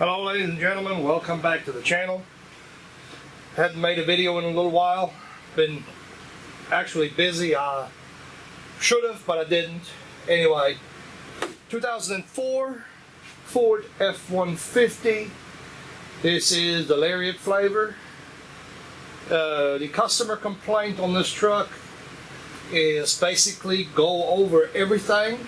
Hello ladies and gentlemen, welcome back to the channel. Hadn't made a video in a little while. Been actually busy. I should have, but I didn't. Anyway, 2004 Ford F150. This is the Lariat flavor. The customer complaint on this truck is basically go over everything.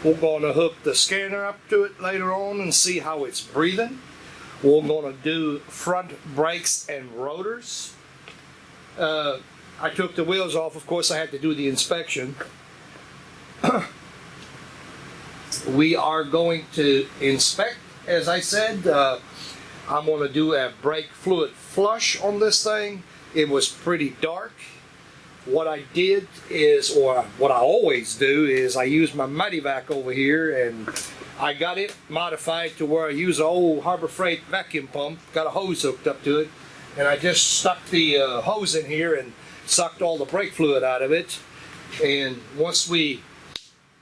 We're going to hook the scanner up to it later on and see how it's breathing. We're going to do front brakes and rotors. I took the wheels off. Of course, I had to do the inspection. We are going to inspect, as I said. I'm going to do a brake fluid flush on this thing. It was pretty dark. What I did is, or what I always do, is I use my Medivac over here, and I got it modified to where I use an old Harbor Freight vacuum pump, got a hose hooked up to it, and I just stuck the hose in here and sucked all the brake fluid out of it. And once we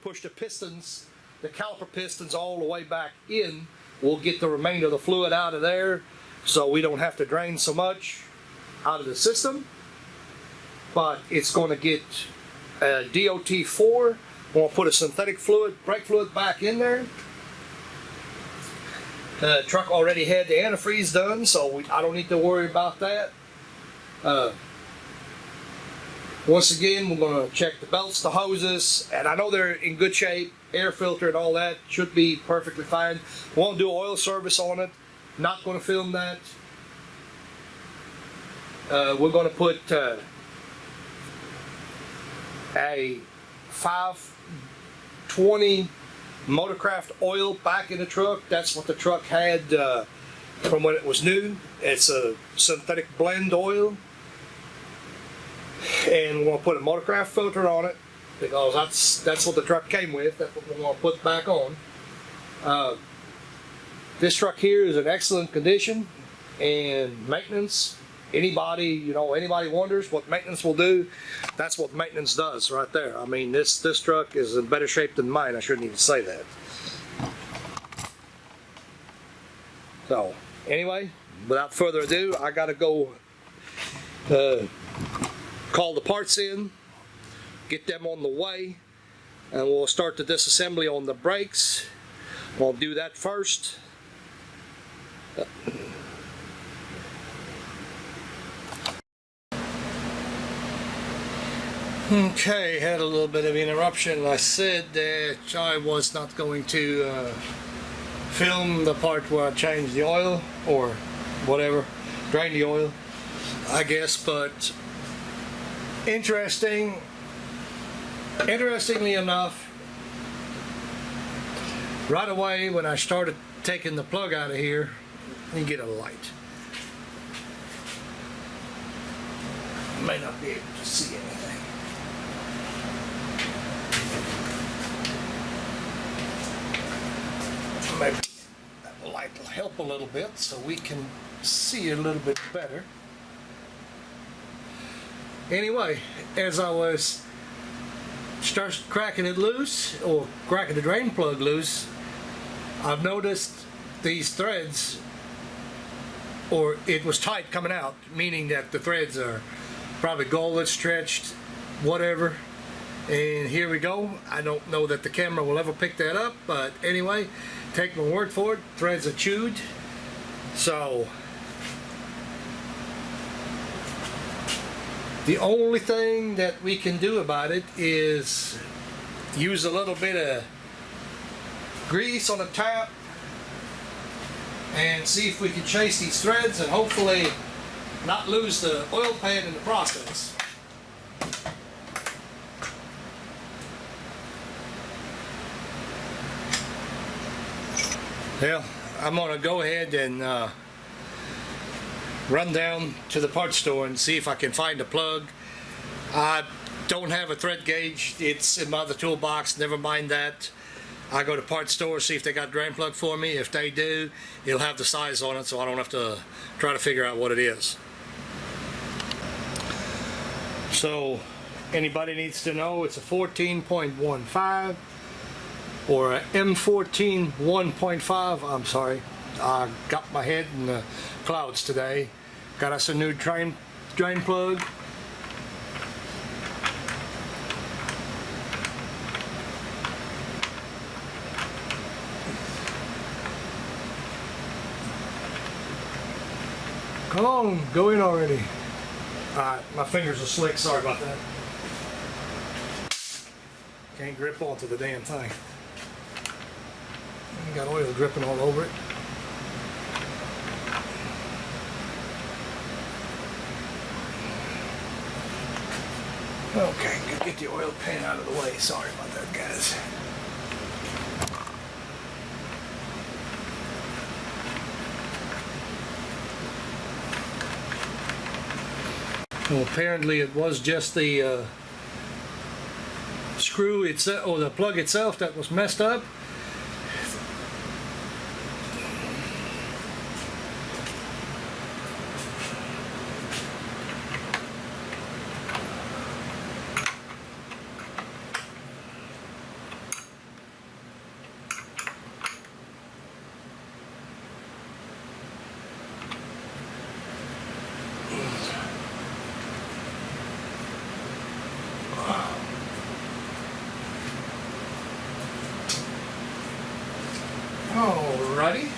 push the pistons, the caliper pistons, all the way back in, we'll get the remainder of the fluid out of there, so we don't have to drain so much out of the system. But it's going to get DOT4. We'll put a synthetic fluid, brake fluid back in there. The truck already had the antifreeze done, so I don't need to worry about that. Once again, we're going to check the belts, the hoses, and I know they're in good shape. Air filter and all that should be perfectly fine. Won't do oil service on it. Not going to film that. We're going to put a 520 Motorcraft oil back in the truck. That's what the truck had from when it was new. It's a synthetic blend oil, and we're going to put a Motorcraft filter on it because that's what the truck came with. That's what we're going to put back on. This truck here is in excellent condition, and maintenance, anybody wonders what maintenance will do, that's what maintenance does right there. I mean, this truck is in better shape than mine. I shouldn't even say that. So anyway, without further ado, I gotta go call the parts in, get them on the way, and we'll start the disassembly on the brakes. We'll do that first. Okay, had a little bit of interruption. I said that I was not going to film the part where I changed the oil or whatever, drain the oil, I guess, but interestingly enough, right away when I started taking the plug out of here, let me get a light. I may not be able to see anything. Maybe that light will help a little bit so we can see a little bit better. Anyway, as I was cracking it loose, or cracking the drain plug loose, I've noticed these threads, or it was tight coming out, meaning that the threads are probably gullet stretched, whatever. And here we go. I don't know that the camera will ever pick that up, but anyway, take my word for it, threads are chewed. So the only thing that we can do about it is use a little bit of grease on the tap and see if we can chase these threads and hopefully not lose the oil pan in the process. Well, I'm going to go ahead and run down to the parts store and see if I can find a plug. I don't have a thread gauge. It's in my other toolbox. Never mind that. I go to parts store, see if they got a drain plug for me. If they do, it'll have the size on it, so I don't have to try to figure out what it is. So anybody needs to know, it's a 14.15 or a M14 1.5, I'm sorry, I got my head in the clouds today. Got us a new drain plug. Come on, go in already. Alright, my fingers are slick, sorry about that. Can't grip onto the damn thing. Got oil dripping all over it. Okay, get the oil pan out of the way. Sorry about that, guys. Well, apparently it was just the screw itself, or the plug itself, that was messed up. Alrighty.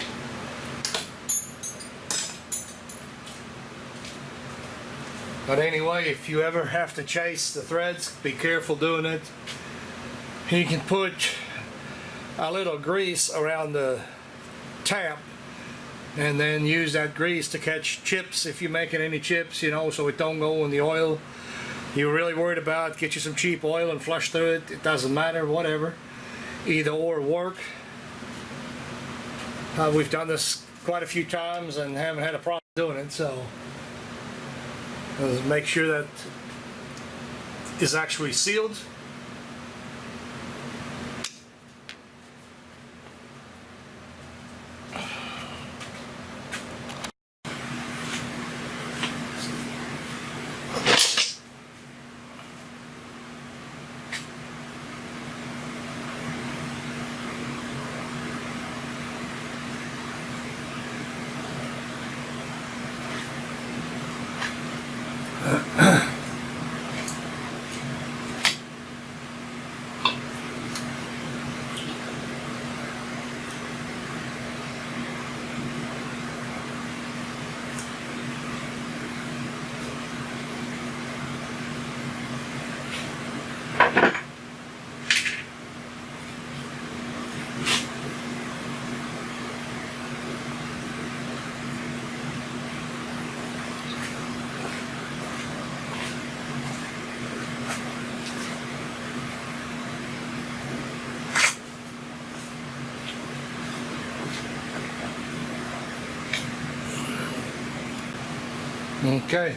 But anyway, if you ever have to chase the threads, be careful doing it. You can put a little grease around the tap and then use that grease to catch chips if you're making any chips, you know, so it don't go in the oil. You're really worried about, get you some cheap oil and flush through it. It doesn't matter, whatever. Either or work. We've done this quite a few times and haven't had a problem doing it, so let's make sure that is actually sealed. Okay,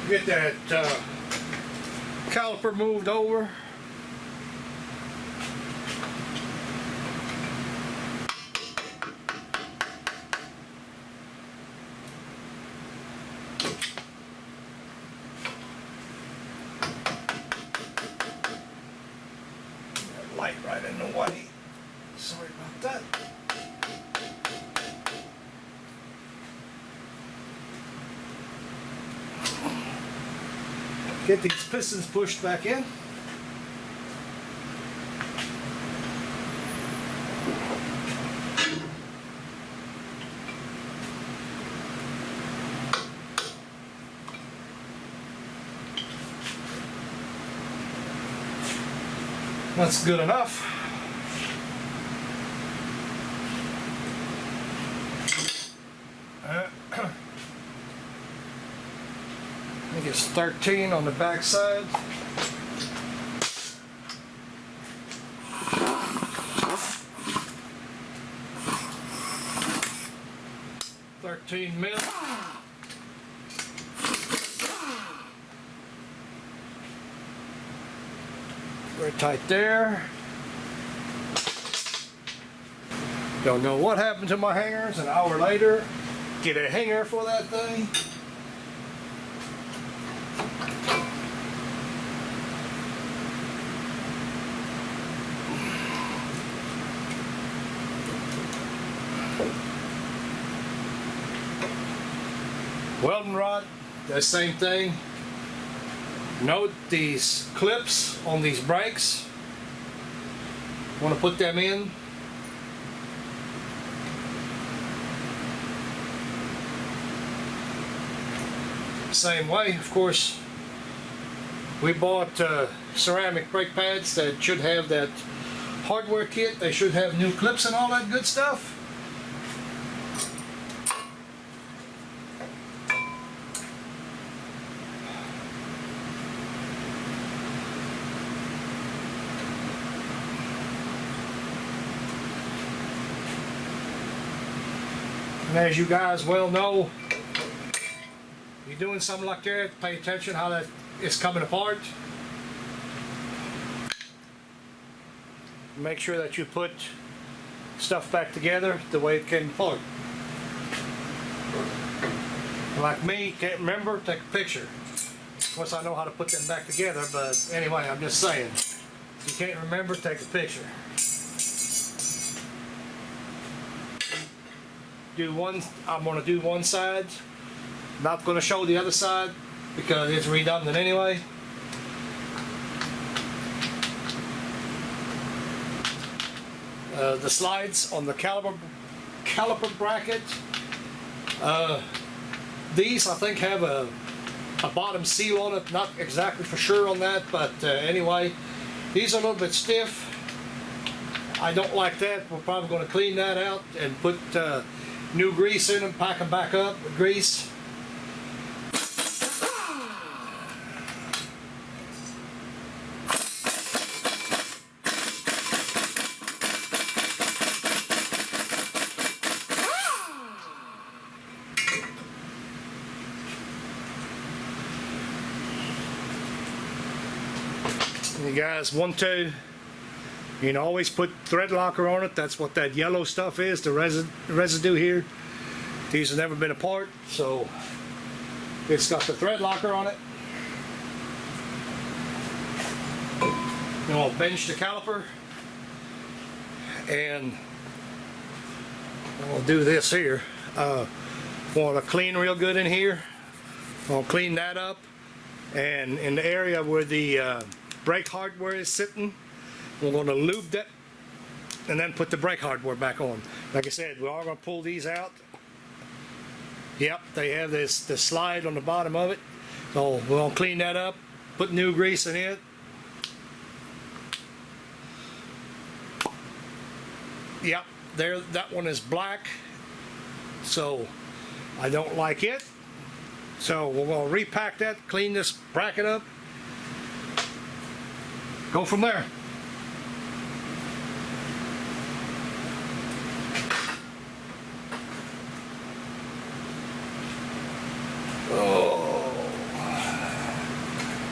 get that caliper moved over. That light right in the way. Sorry about that. Get these pistons pushed back in. That's good enough. I think it's 13 on the back side. $13 very tight there. Don't know what happened to my hangers. An hour later, get a hanger for that thing. rod, the same thing. Note these clips on these brakes. Want to put them in. Same way, of course, we bought ceramic brake pads that should have that hardware kit. They should have new clips and all that good stuff. And as you guys well know, you're doing something like that, pay attention how that is coming apart. Make sure that you put stuff back together the way it came apart. Like me, can't remember, take a picture. Of course I know how to put them back together, but anyway, I'm just saying. If you can't remember, take a picture. I'm going to do one side. Not going to show the other side because it's redundant anyway. The slides on the caliper bracket. These I think have a bottom seal on it. Not exactly for sure on that, but anyway, these are a little bit stiff. I don't like that. We're probably going to clean that out and put new grease in them, pack them back up with grease. You guys want to, you can always put thread locker on it. That's what that yellow stuff is, the residue here. These have never been apart, so it's got the thread locker on it. Then I'll bench the caliper, and I'll do this here. Want to clean real good in here. I'll clean that up, and in the area where the brake hardware is sitting, we're going to lube that and then put the brake hardware back on. Like I said, we are going to pull these out. Yep, they have this slide on the bottom of it. So we're going to clean that up, put new grease in it. Yep, there, that one is black, so I don't like it. So we're going to repack that, clean this bracket up, go from there. Oh,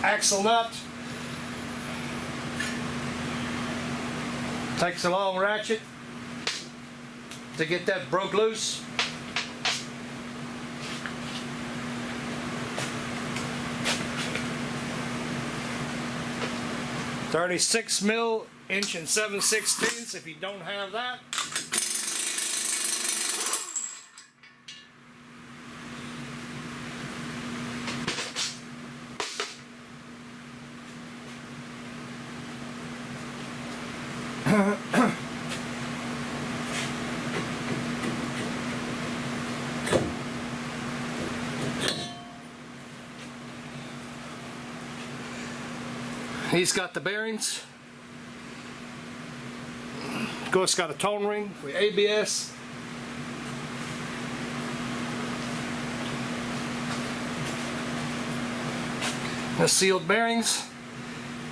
axle nut. Takes a long ratchet to get that broke loose. .36 mil, inch and 7/16. If you don't have that, he's got the bearings. Of course, got a tone ring for ABS. The sealed bearings.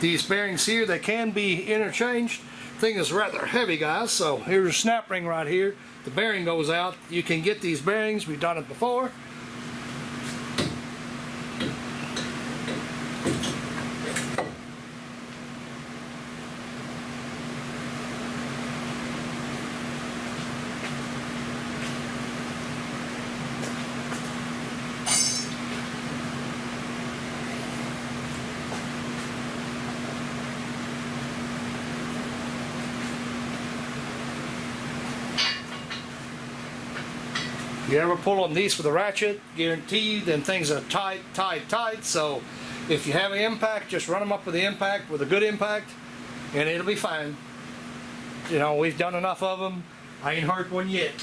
These bearings here, they can be interchanged. Thing is rather heavy, guys, so here's a snap ring right here. The bearing goes out. You can get these bearings. We've done it before. You ever pull on these with a ratchet, guaranteed them things are tight. So if you have an impact, just run them up with the impact, with a good impact, and it'll be fine. You know, we've done enough of them. I ain't hurt one yet.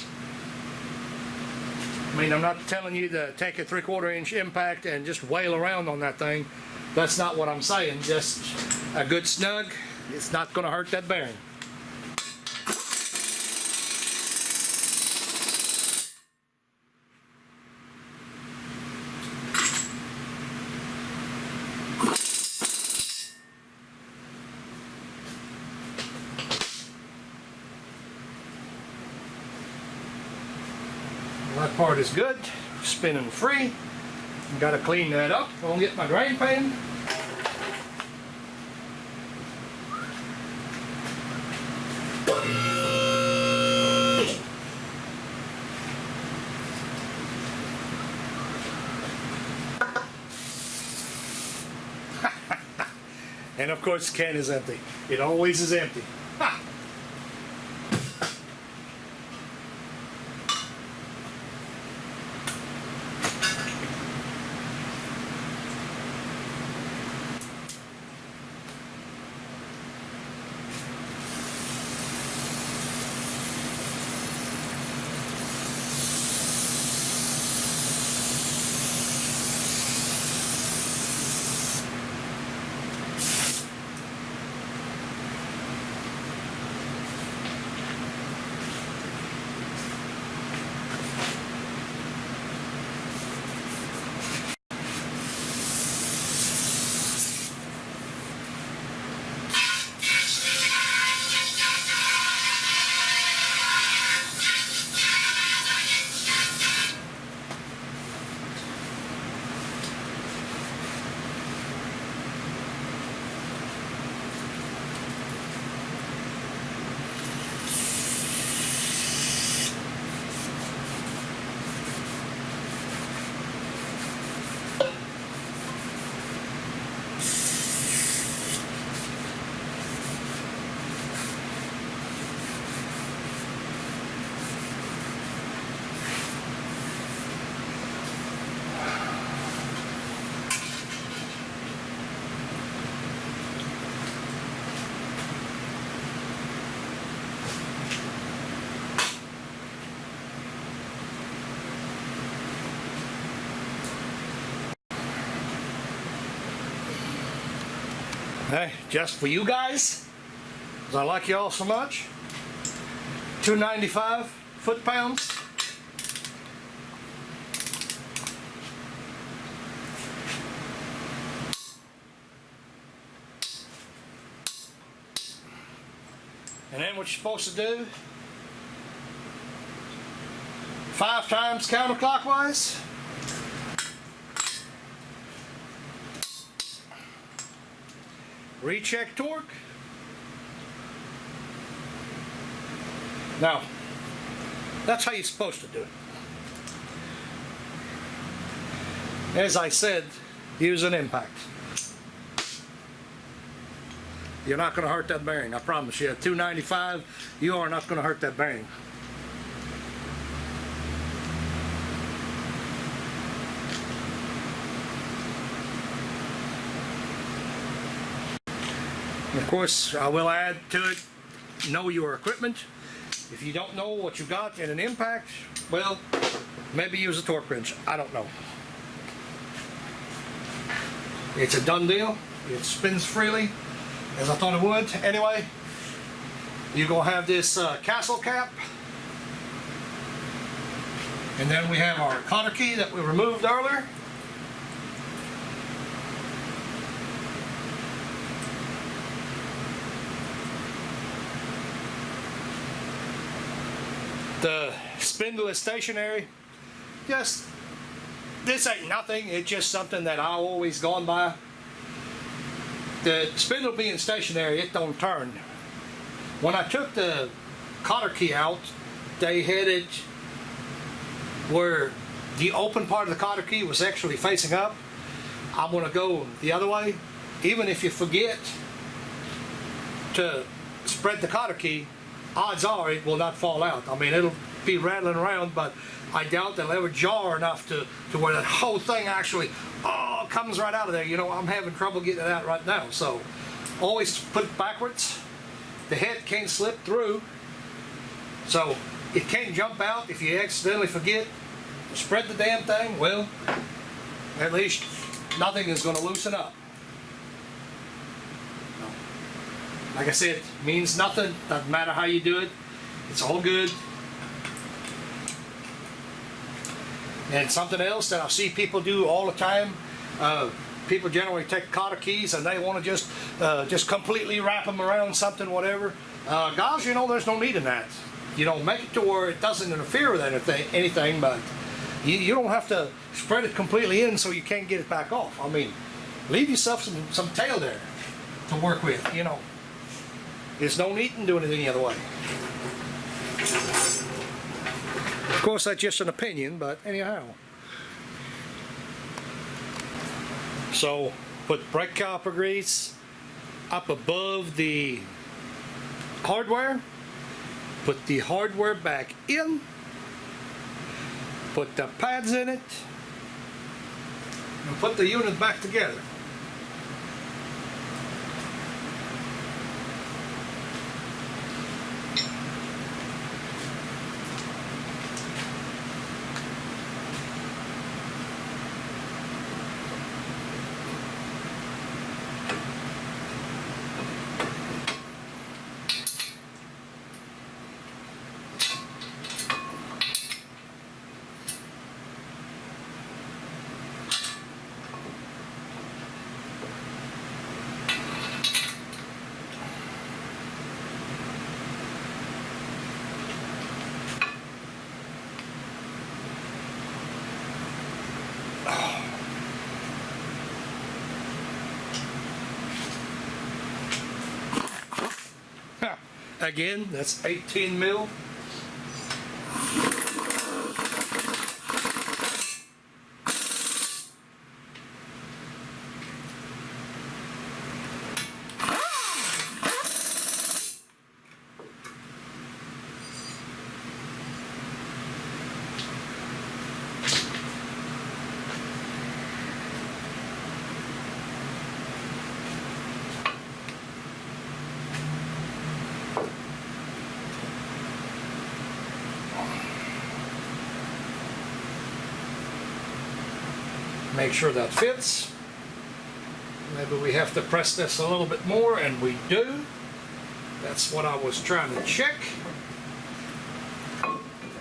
I mean, I'm not telling you to take a 3/4 inch impact and just wail around on that thing. That's not what I'm saying. Just a good snug, it's not going to hurt that bearing. That part is good, spinning free. Got to clean that up. I'll get my drain pan. And of course the can is empty. It always is empty. Ha! Hey, just for you guys, because I like y'all so much. 295 foot-pounds. And then what you're supposed to do, 5 times counterclockwise. Recheck torque. Now, that's how you're supposed to do it. As I said, use an impact. You're not going to hurt that bearing, I promise you. At 295, you are not going to hurt that bearing. Of course, I will add to it, know your equipment. If you don't know what you got in an impact, well, maybe use a torque wrench. I don't know. It's a done deal. It spins freely, as I thought it would. Anyway, you're going to have this castle cap. And then we have our cotter key that we removed earlier. The spindle is stationary. Just, this ain't nothing, it's just something that I've always gone by. The spindle being stationary, it don't turn. When I took the cotter key out, they had it where the open part of the cotter key was actually facing up. I'm going to go the other way. Even if you forget to spread the cotter key, odds are it will not fall out. I mean, be rattling around, but I doubt they'll ever jar enough to where that whole thing actually comes right out of there. You know, I'm having trouble getting it out right now, so always put it backwards. The head can't slip through, so it can't jump out if you accidentally forget to spread the damn thing. Well, at least nothing is going to loosen up. Like I said, means nothing. Doesn't matter how you do it. It's all good. And something else that I see people do all the time, people generally take cotter keys and they want to just completely wrap them around something, whatever. Guys, you know, there's no need in that. You know, make it to where it doesn't interfere with anything, but you don't have to spread it completely in so you can't get it back off. I mean, leave yourself some tail there to work with, you know. There's no need in doing it any other way. Of course, that's just an opinion, but anyhow. So, put brake caliper grease up above the hardware. Put the hardware back in. Put the pads in it. And put the unit back together. Again, that's 18 mil. Make sure that fits. Maybe we have to press this a little bit more, and we do. That's what I was trying to check.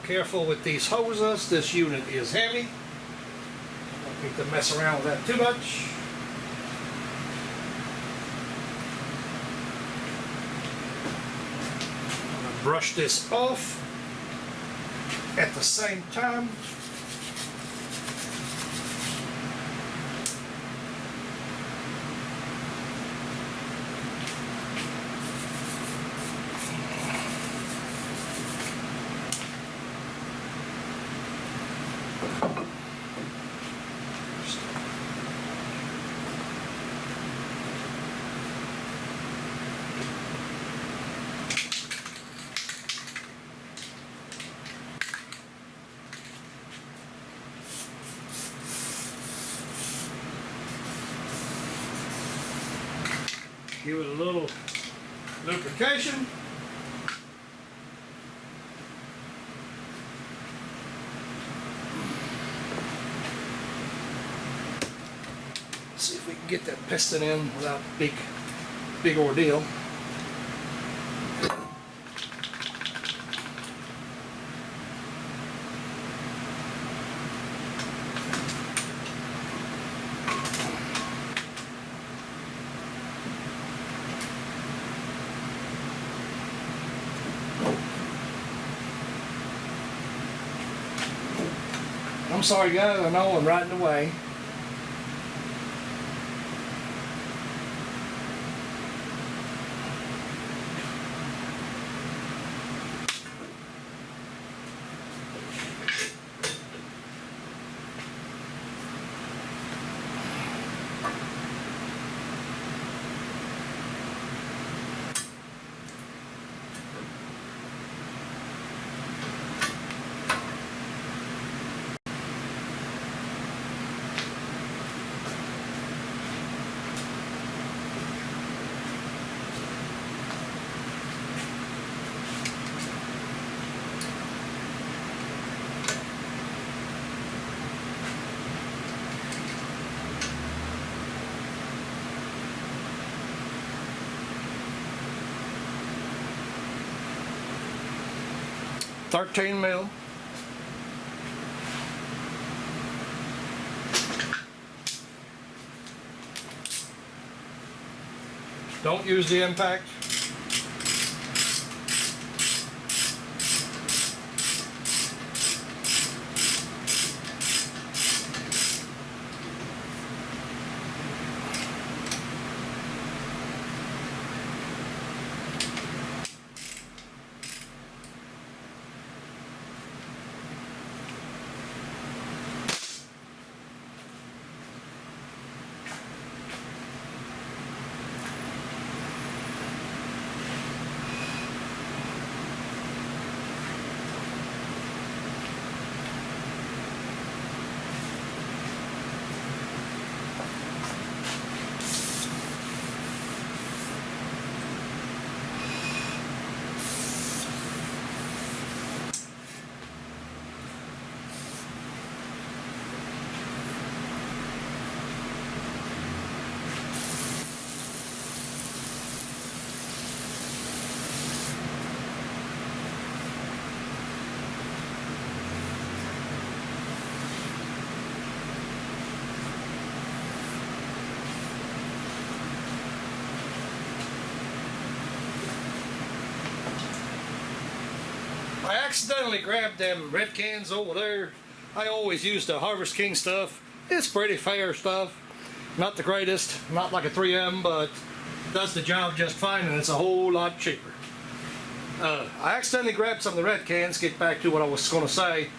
Careful with these hoses. This unit is heavy. Don't need to mess around with that too much. I'm going to brush this off at the same time. Give it a little lubrication. See if we can get that piston in without a big ordeal. I'm sorry guys, I know I'm riding away. 13 mil. Don't use the impact. I accidentally grabbed them red cans over there. I always use the Harvest King stuff. It's pretty fair stuff. Not the greatest, not like a 3M, but does the job just fine, and it's a whole lot cheaper. I accidentally grabbed some of the red cans. Get back to what I was going to say.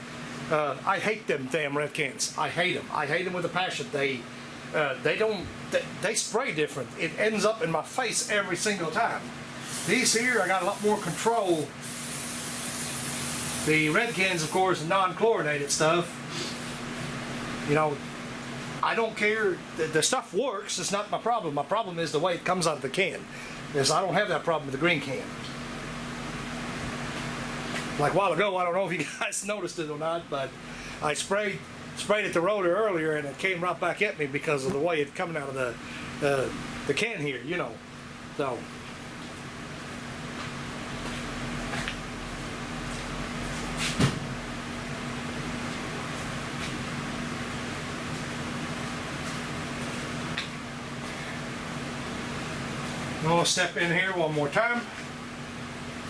I hate them damn red cans. I hate them. I hate them with a passion. They spray different. It ends up in my face every single time. These here, I got a lot more control. The red cans, of course, are non-chlorinated stuff. You know, I don't care. The stuff works. It's not my problem. My problem is the way it comes out of the can. Because I don't have that problem with the green can. Like a while ago, I don't know if you guys noticed it or not, but I sprayed at the rotor earlier, and it came right back at me because of the way it's coming out of the can here. You know, so. I'm going to step in here one more time.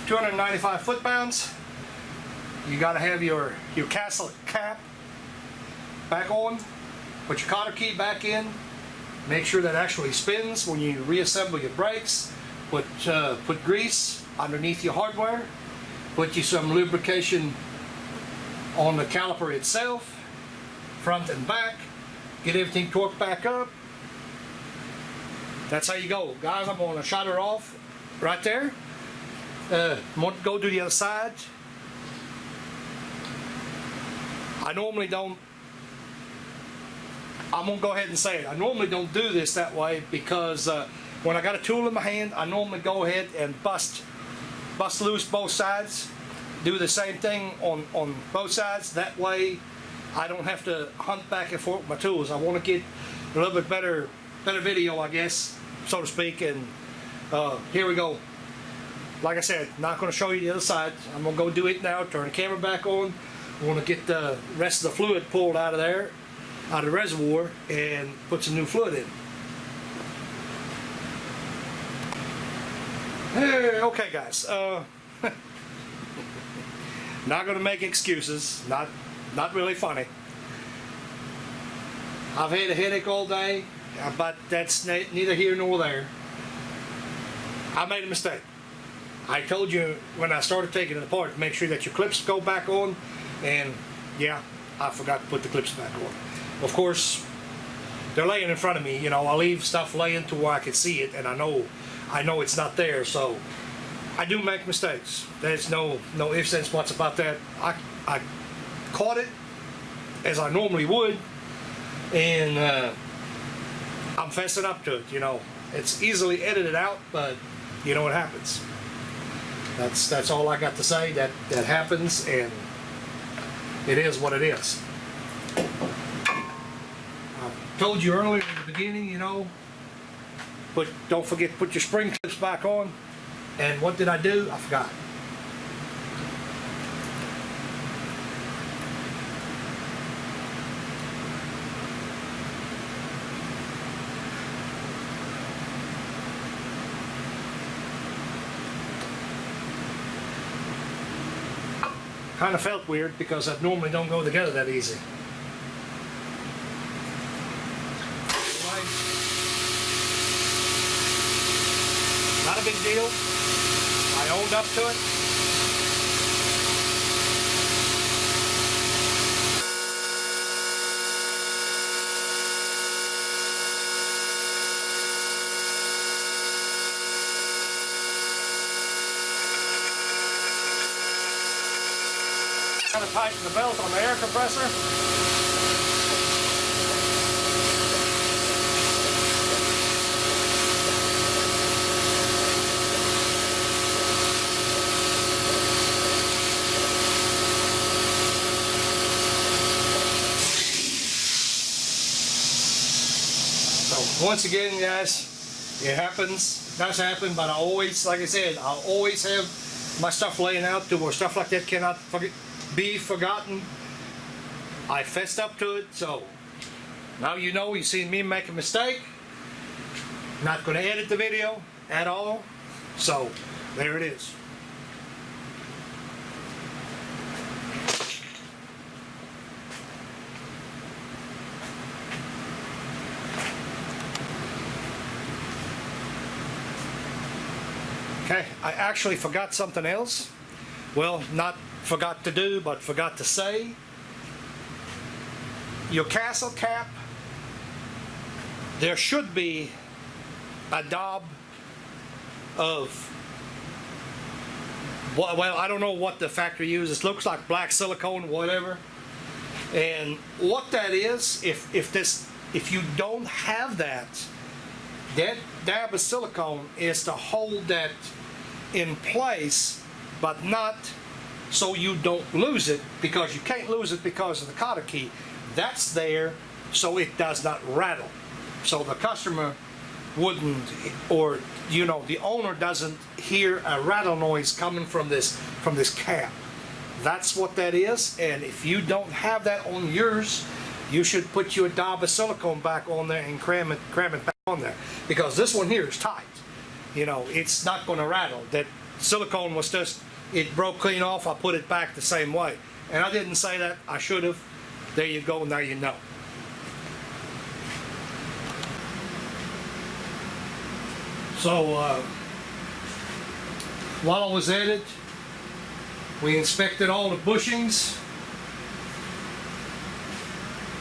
295 foot-pounds. You got to have your castle cap back on. Put your cotter key back in. Make sure that actually spins when you reassemble your brakes. Put grease underneath your hardware. Put you some lubrication on the caliper itself, front and back. Get everything torqued back up. That's how you go. Guys, I'm going to shut her off right there. I'm going to go to the other side. I normally don't, I'm going to go ahead and say it. I normally don't do this that way because when I got a tool in my hand, I normally go ahead and bust loose both sides. Do the same thing on both sides. That way I don't have to hunt back and forth with my tools. I want to get a little bit better video, I guess, so to speak, and here we go. Like I said, not going to show you the other side. I'm going to go do it now. Turn the camera back on. I want to get the rest of the fluid pulled out of there, out of the reservoir, and put some new fluid in. Okay, guys. Not going to make excuses. Not really funny. I've had a headache all day, but that's neither here nor there. I made a mistake. I told you when I started taking it apart to make sure that your clips go back on, and yeah, I forgot to put the clips back on. Of course, they're laying in front of me. You know, I leave stuff laying to where I can see it, and I know it's not there. So I do make mistakes. There's no ifs, ands, buts about that. I caught it as I normally would, and I'm fessing up to it. You know, it's easily edited out, but you know what happens. That's all I got to say. That happens, and it is what it is. I told you earlier in the beginning, you know, but don't forget to put your spring clips back on. And what did I do? I forgot. Kind of felt weird because that normally don't go together that easy. Anyway, not a big deal. I owned up to it. Kind of tighten the belt on the air compressor. So once again, guys, it happens. It does happen, but I always, like I said, I'll always have my stuff laying out to where stuff like that cannot be forgotten. I fessed up to it, so now you know. You seen me make a mistake. Not going to edit the video at all, so there it is. Okay, I actually forgot something else. Well, not forgot to do, but forgot to say. Your castle cap, there should be a daub of, well, I don't know what the factory uses. It looks like black silicone, whatever. And what that is, if you don't have that dab of silicone is to hold that in place, but not so you don't lose it, because you can't lose it because of the cotter key. That's there so it does not rattle. So the customer wouldn't, or the owner doesn't hear a rattle noise coming from this cap. That's what that is. And if you don't have that on yours, you should put your dab of silicone back on there and cram it back on there, because this one here is tight. It's not going to rattle. That silicone was just, it broke clean off. I put it back the same way, and I didn't say that. I should have. There you go. Now you know. So while I was at it, we inspected all the bushings,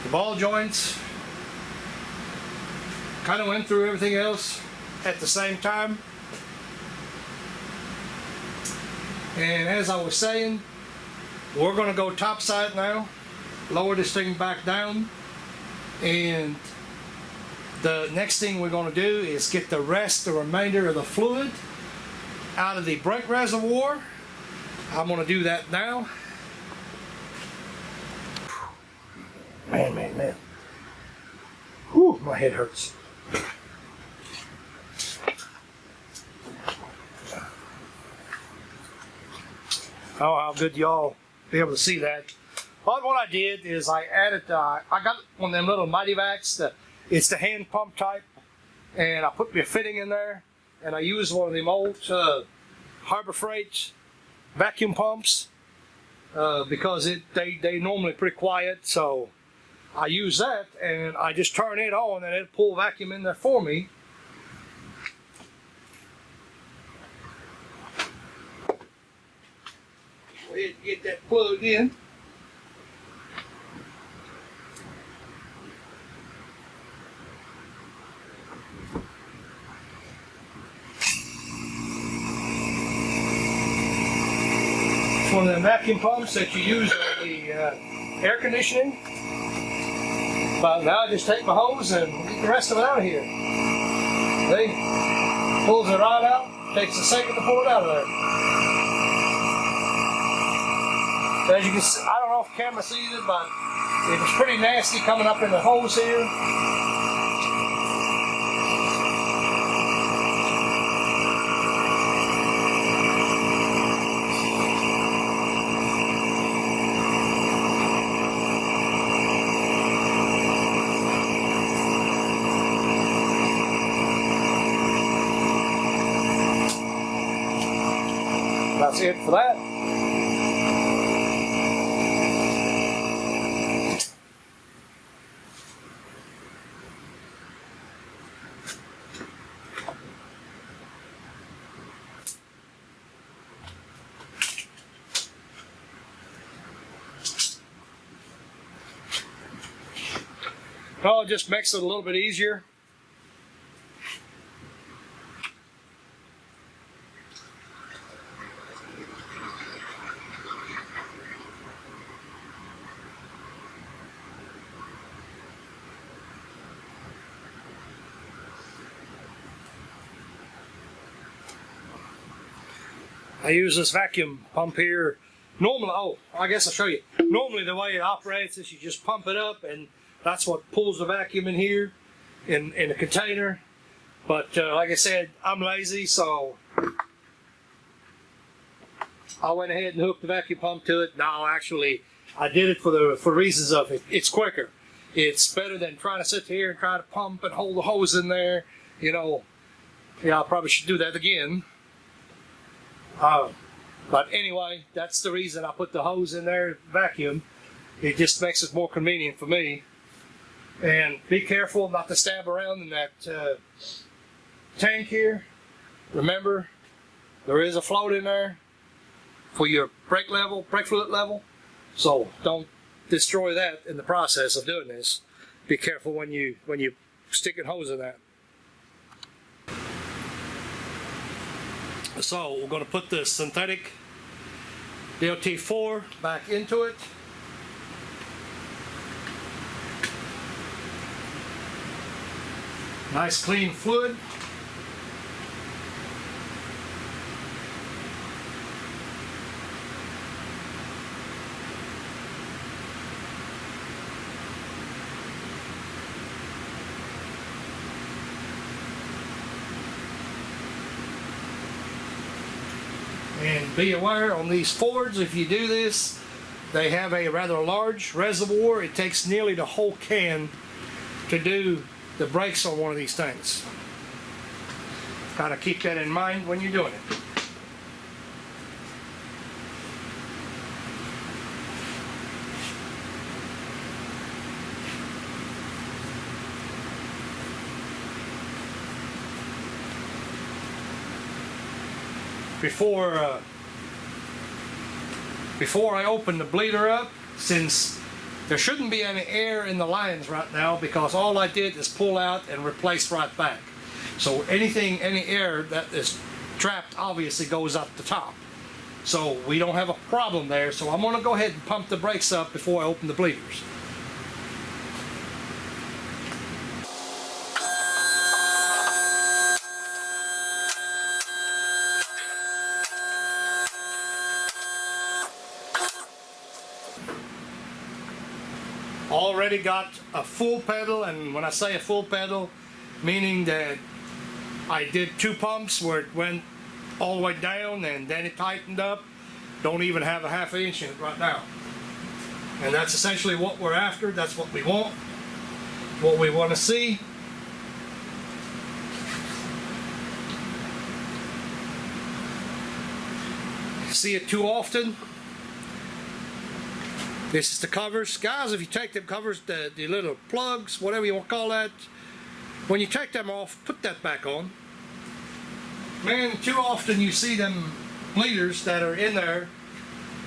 the ball joints, kind of went through everything else at the same time. And as I was saying, we're going to go topside now, lower this thing back down, and the next thing we're going to do is get the remainder of the fluid out of the brake reservoir. I'm going to do that now. Man. Whew, my head hurts. Oh, how good y'all be able to see that. But what I did is I added, I got one of them little Mighty Vacs, it's the hand pump type, and I put my fitting in there, and I used one of them old Harbor Freight vacuum pumps, because they normally pretty quiet, so I use that, and I just turn it on and it'll pull vacuum in there for me. Go ahead and get that plugged in. It's one of the vacuum pumps that you use on the air conditioning. But now I just take my hose and get the rest of it out of here. See? Pulls it right out. Takes a second to pull it out of there. So as you can see, I don't know if the camera sees it, but it was pretty nasty coming up in the hose here. That's it for that. Well, it just makes it a little bit easier. I use this vacuum pump here. Normally, oh, I guess I'll show you. Normally the way it operates is you just pump it up and that's what pulls the vacuum in here in a container. But like I said, I'm lazy, so I went ahead and hooked the vacuum pump to it. No, actually, I did it for reasons of it's quicker. It's better than trying to sit here and try to pump and hold the hose in there. You know, yeah, I probably should do that again. But anyway, that's the reason I put the hose in there, vacuum. It just makes it more convenient for me. And be careful not to stab around in that tank here. Remember, there is a float in there for your brake fluid level. So don't destroy that in the process of doing this. Be careful when you stick a hose in that. So we're going to put the synthetic DLT4 back into it. Nice clean fluid. And be aware on these Fords, if you do this, they have a rather large reservoir. It takes nearly the whole can to do the brakes on one of these things. Kind of keep that in mind when you're doing it. Before I open the bleeder up, since there shouldn't be any air in the lines right now, because all I did is pull out and replace right back. So any air that is trapped obviously goes up the top. So we don't have a problem there. So I'm going to go ahead and pump the brakes up before I open the bleeders. Already got a full pedal, and when I say a full pedal, meaning that I did 2 pumps where it went all the way down and then it tightened up. Don't even have a ½ inch in it right now. And that's essentially what we're after. That's what we want. What we want to see. See it too often. This is the covers. Guys, if you take them covers, the little plugs, whatever you want to call that, when you take them off, put that back on. Man, too often you see them bleeders that are in there,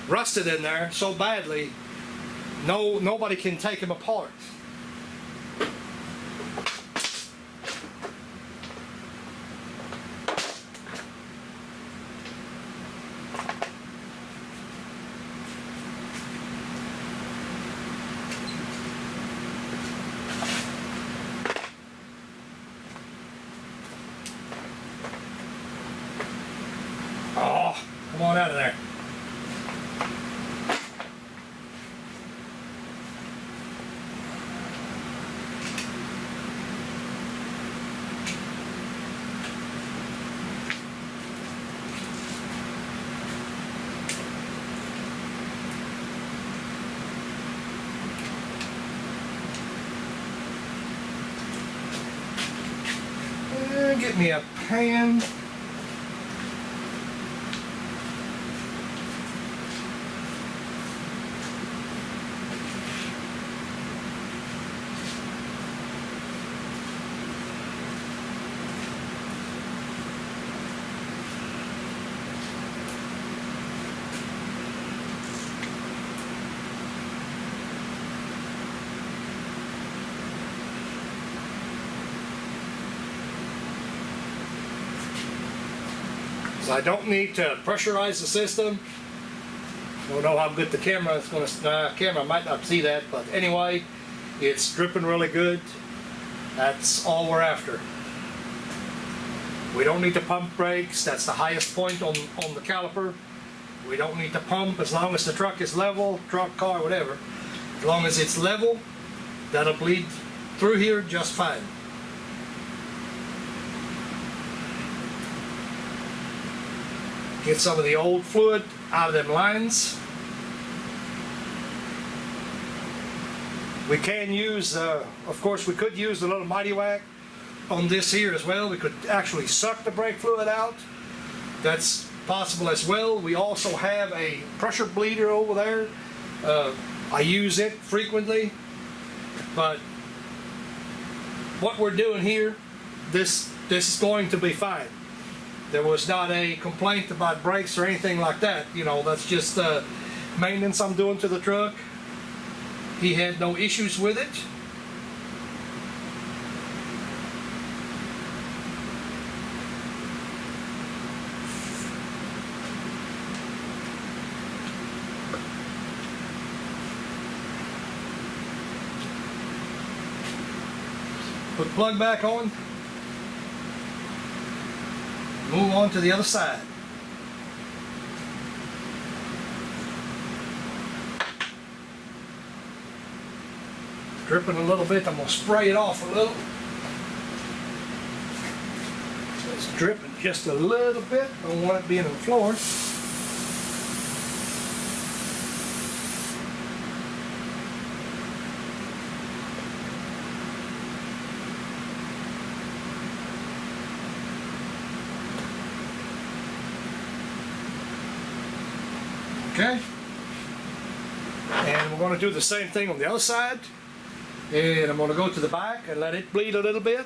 rusted in there so badly, nobody can take them apart. Oh, come on out of there. Get me a pan. So I don't need to pressurize the system. Don't know how good the camera is going to. Camera might not see that, but anyway, it's dripping really good. That's all we're after. We don't need to pump brakes. That's the highest point on the caliper. We don't need to pump as long as the truck is level, truck, car, whatever. As long as it's level, that'll bleed through here just fine. Get some of the old fluid out of them lines. We can use, of course, we could use a little Mighty Whack on this here as well. We could actually suck the brake fluid out. That's possible as well. We also have a pressure bleeder over there. I use it frequently, but what we're doing here, this is going to be fine. There was not a complaint about brakes or anything like that. You know, that's just maintenance I'm doing to the truck. He had no issues with it. Put the plug back on. Move on to the other side. Dripping a little bit, I'm going to spray it off a little. It's dripping just a little bit. Don't want it being on the floor. Okay. And we're going to do the same thing on the other side. And I'm going to go to the back and let it bleed a little bit.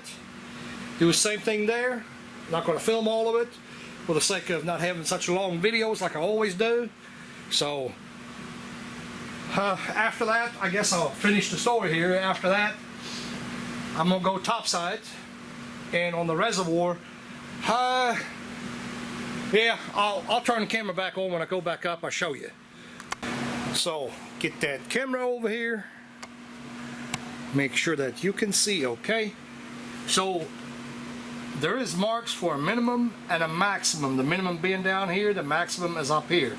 Do the same thing there. Not going to film all of it for the sake of not having such long videos like I always do. So after that, I guess I'll finish the story here. After that, I'm going to go topside. And on the reservoir, yeah, I'll turn the camera back on when I go back up. I'll show you. So get that camera over here. Make sure that you can see, okay? So there is marks for a minimum and a maximum. The minimum being down here, the maximum is up here.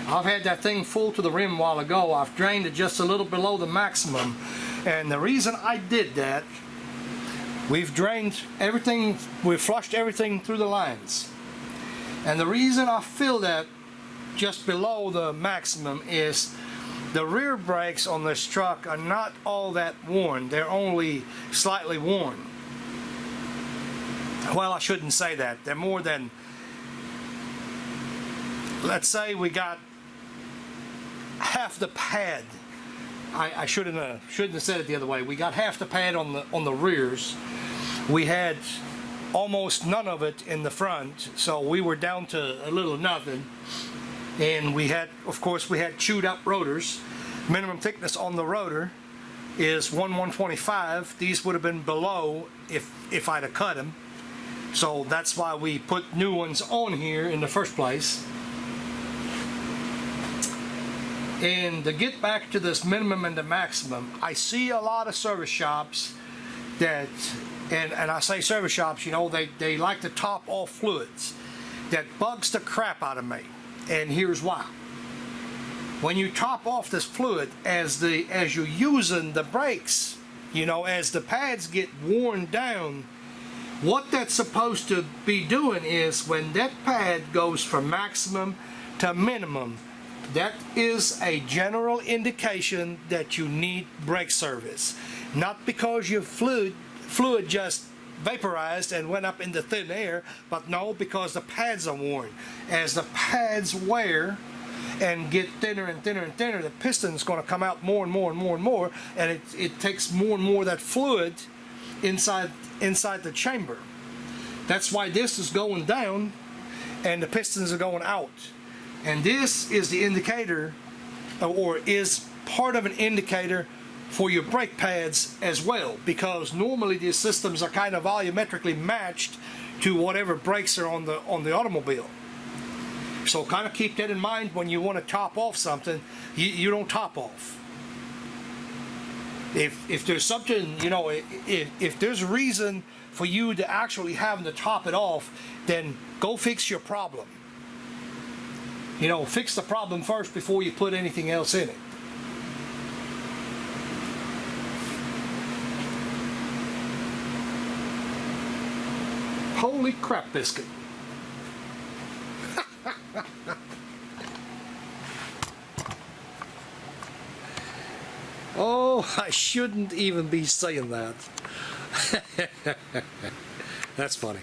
I've had that thing full to the rim a while ago. I've drained it just a little below the maximum. And the reason I did that, we've drained everything, we've flushed everything through the lines. And the reason I fill that just below the maximum is the rear brakes on this truck are not all that worn. They're only slightly worn. Well, I shouldn't say that. They're more than, let's say we got half the pad. I shouldn't have said it the other way. We got half the pad on the rears. We had almost none of it in the front, so we were down to a little nothing. And we had, of course, we had chewed up rotors. Minimum thickness on the rotor is 1/125. These would have been below if I'd have cut them. So that's why we put new ones on here in the first place. And to get back to this minimum and the maximum, I see a lot of service shops that, and I say service shops, you know, they like to top off fluids. That bugs the crap out of me. And here's why. When you top off this fluid, as you're using the brakes, you know, as the pads get worn down, what that's supposed to be doing is when that pad goes from maximum to minimum, that is a general indication that you need brake service. Not because your fluid just vaporized and went up into thin air, but no, because the pads are worn. As the pads wear and get thinner and thinner and thinner, the piston's going to come out more and more and more and more, and it takes more and more of that fluid inside the chamber. That's why this is going down and the pistons are going out. And this is the indicator, or is part of an indicator for your brake pads as well, because normally these systems are kind of volumetrically matched to whatever brakes are on the automobile. So kind of keep that in mind when you want to top off something. You don't top off. If there's something, you know, if there's a reason for you to actually having to top it off, then go fix your problem. You know, fix the problem first before you put anything else in it. Holy crap biscuit. Oh, I shouldn't even be saying that. That's funny.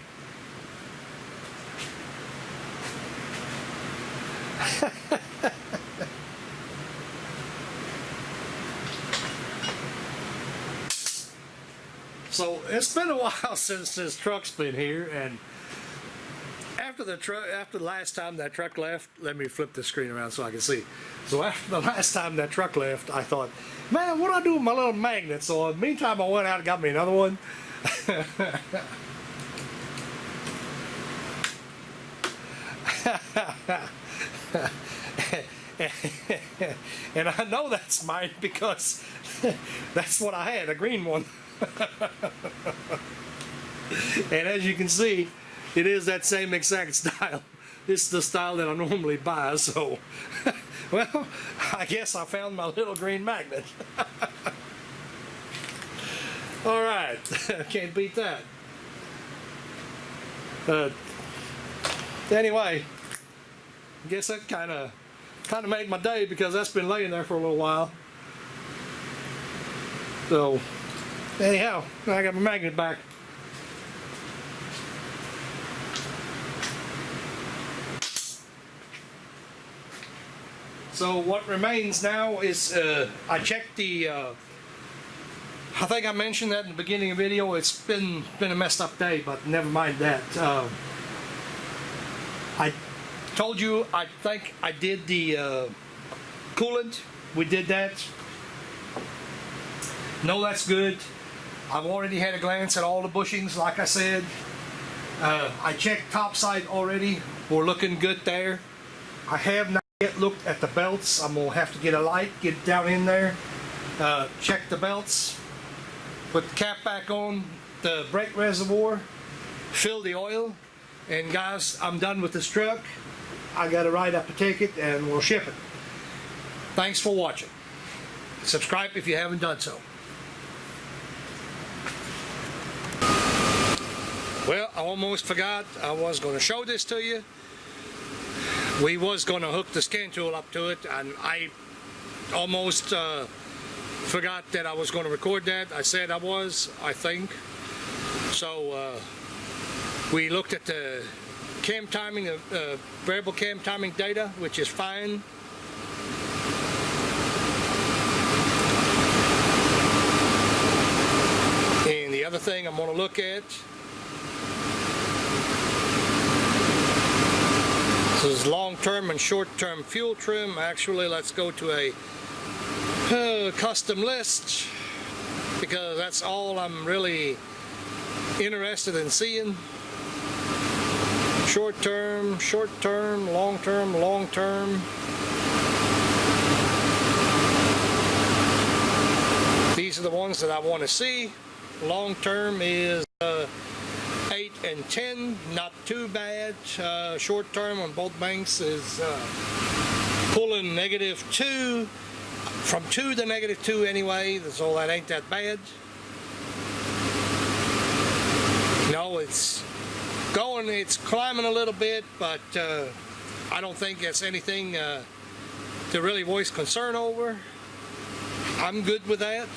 So it's been a while since this truck's been here, and after the last time that truck left, let me flip the screen around so I can see. So after the last time that truck left, I thought, man, what do I do with my little magnet? So in the meantime, I went out and got me another one. And I know that's mine because that's what I had, a green one. And as you can see, it is that same exact style. This is the style that I normally buy, so well, I guess I found my little green magnet. All right, can't beat that. Anyway, I guess that kind of made my day because that's been laying there for a little while. So anyhow, I got my magnet back. So what remains now is I checked the I think I mentioned that in the beginning of the video. It's been a messed up day, but never mind that. I told you I think I did the coolant. We did that. No, that's good. I've already had a glance at all the bushings, like I said. I checked topside already. We're looking good there. I have not yet looked at the belts. I'm going to have to get a light, get down in there, check the belts, put the cap back on the brake reservoir, fill the oil, and guys, I'm done with this truck. I got to write up a ticket and we'll ship it. Thanks for watching. Subscribe if you haven't done so. Well, I almost forgot. I was going to show this to you. We was going to hook the scan tool up to it, and I almost forgot that I was going to record that. I said I was, I think. So we looked at the cam timing, variable cam timing data, which is fine. And the other thing I'm going to look at, this is long-term and short-term fuel trim. Actually, let's go to a custom list because that's all I'm really interested in seeing. Short-term, short-term, long-term, long-term. These are the ones that I want to see. Long-term is 8 and 10, not too bad. Short term on both banks is pulling -2, from 2 to -2 anyway, so that ain't that bad. No, it's climbing a little bit, but I don't think it's anything to really voice concern over. I'm good with that.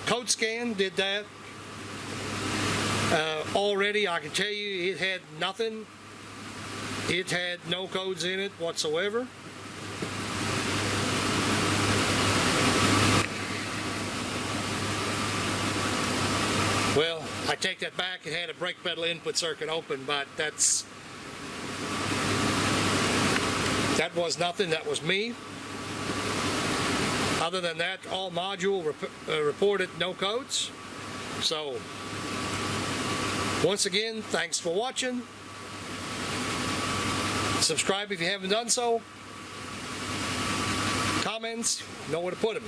Code scan did that. Already I can tell you it had nothing. It had no codes in it whatsoever. Well, I take that back. It had a brake pedal input circuit open, but that was nothing. That was me. Other than that, all module reported no codes. So once again, thanks for watching. Subscribe if you haven't done so. Comments, know where to put them.